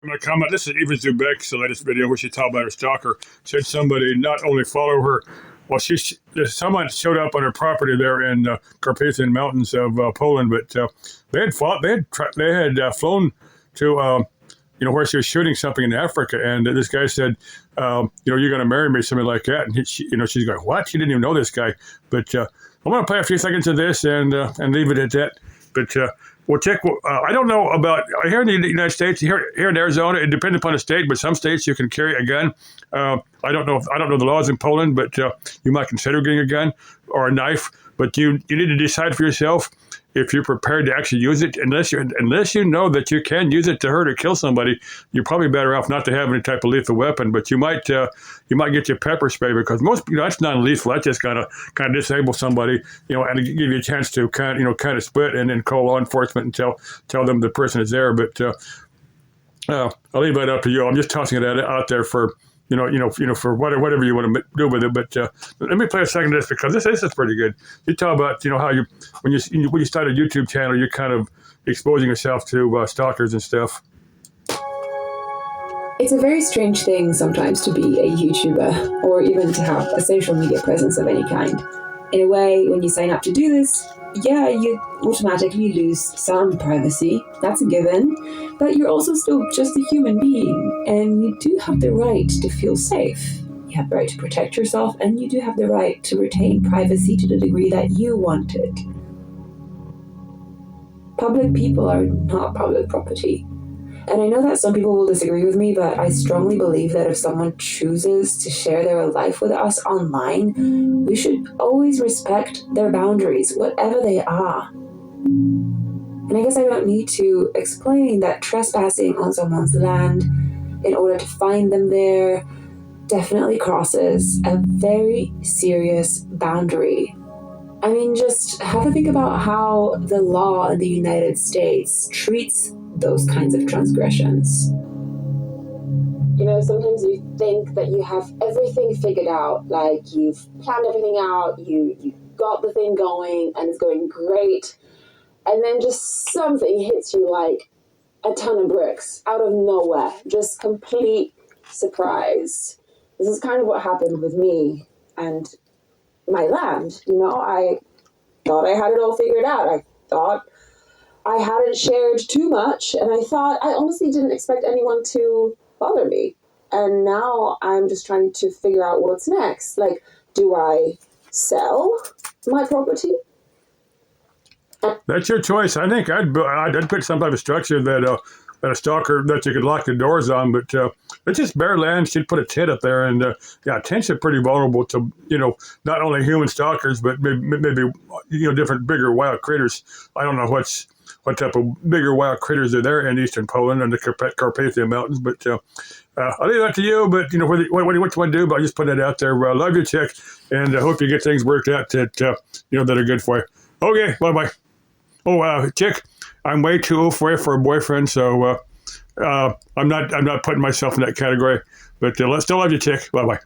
My comment, this is Eva Zubek's latest video where she talked about her stalker. Said somebody not only follow her, well, someone showed up on her property there in Carpathian Mountains of Poland, but they had flown to where she was shooting something in Africa, and this guy said, you're going to marry me, something like that, and she's going, what? She didn't even know this guy, but I'm going to play a few seconds of this and leave it at that, but. Well, check. I don't know about here in the United States. Here in Arizona, it depends upon the state, but some states you can carry a gun. I don't know the laws in Poland, but you might consider getting a gun or a knife. But you need to decide for yourself if you're prepared to actually use it. Unless you know that you can use it to hurt or kill somebody, you're probably better off not to have any type of lethal weapon. But you might get your pepper spray, because most that's non-lethal. That's just kind of disable somebody, and give you a chance to kind of split and then call law enforcement and tell them the person is there. But I'll leave that up to you. I'm just tossing it out there for. For whatever you want to do with it. But let me play a second of this, because this is pretty good. You talk about, how when you start a YouTube channel, you're kind of exposing yourself to stalkers and stuff. It's a very strange thing sometimes to be a YouTuber, or even to have a social media presence of any kind. In a way, when you sign up to do this, you automatically lose some privacy. That's a given. But you're also still just a human being, and you do have the right to feel safe. You have the right to protect yourself, and you do have the right to retain privacy to the degree that you want it. Public people are not public property. And I know that some people will disagree with me, but I strongly believe that if someone chooses to share their life with us online, we should always respect their boundaries, whatever they are. And I guess I don't need to explain that trespassing on someone's land in order to find them there definitely crosses a very serious boundary. I mean, just have a think about how the law in the United States treats those kinds of transgressions. Sometimes you think that you have everything figured out, like you've planned everything out, you got the thing going, and it's going great, and then just something hits you like a ton of bricks out of nowhere, just complete surprise. This is kind of what happened with me and my land. I thought I had it all figured out. I thought I hadn't shared too much, and I honestly didn't expect anyone to bother me. And now I'm just trying to figure out what's next. Like, do I sell my property? That's your choice. I think I'd put some type of structure that a stalker that you could lock the doors on, but it's just bare land. She'd put a tent up there, and tents are pretty vulnerable to not only human stalkers, but maybe different bigger wild critters. I don't know what type of bigger wild critters are there in eastern Poland and the Carpathian Mountains, but I'll leave that to you. But what you want to do, but I just put that out there. Love you, chick, and I hope you get things worked out that that are good for you. Okay, bye. Oh, chick, I'm way too old for a boyfriend, so I'm not putting myself in that category. But still love you, chick. Bye.